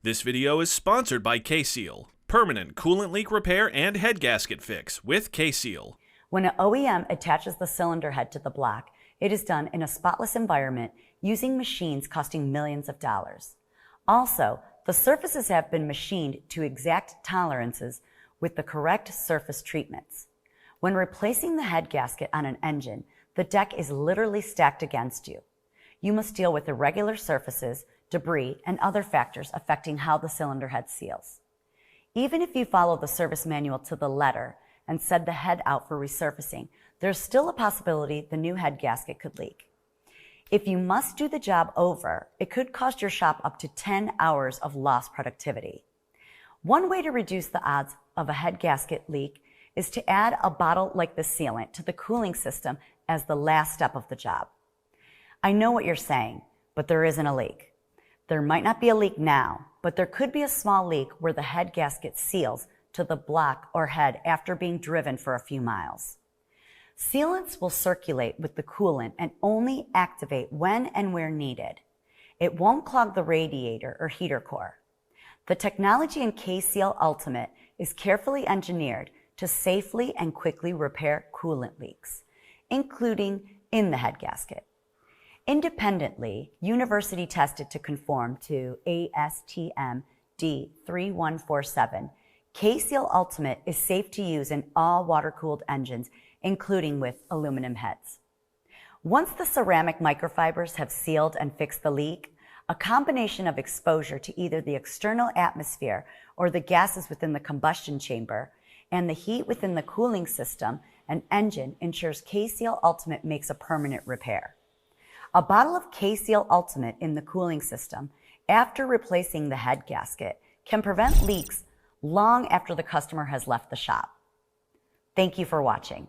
This video is sponsored by K-Seal, permanent coolant leak repair and head gasket fix with K-Seal. When an OEM attaches the cylinder head to the block, it is done in a spotless environment using machines costing millions of dollars. Also, the surfaces have been machined to exact tolerances with the correct surface treatments. When replacing the head gasket on an engine, the deck is literally stacked against you. You must deal with irregular surfaces, debris, and other factors affecting how the cylinder head seals. Even if you follow the service manual to the letter and send the head out for resurfacing, there's still a possibility the new head gasket could leak. If you must do the job over, it could cost your shop up to 10 hours of lost productivity. One way to reduce the odds of a head gasket leak is to add a bottle like the sealant to the cooling system as the last step of the job. I know what you're saying, but there isn't a leak. There might not be a leak now, but there could be a small leak where the head gasket seals to the block or head after being driven for a few miles. Sealants will circulate with the coolant and only activate when and where needed. It won't clog the radiator or heater core. The technology in K-Seal Ultimate is carefully engineered to safely and quickly repair coolant leaks, including in the head gasket. Independently, university tested to conform to ASTM D3147, K-Seal Ultimate is safe to use in all water-cooled engines, including with aluminum heads. Once the ceramic microfibers have sealed and fixed the leak, a combination of exposure to either the external atmosphere or the gases within the combustion chamber and the heat within the cooling system and engine ensures K-Seal Ultimate makes a permanent repair. A bottle of K-Seal Ultimate in the cooling system after replacing the head gasket can prevent leaks long after the customer has left the shop. Thank you for watching.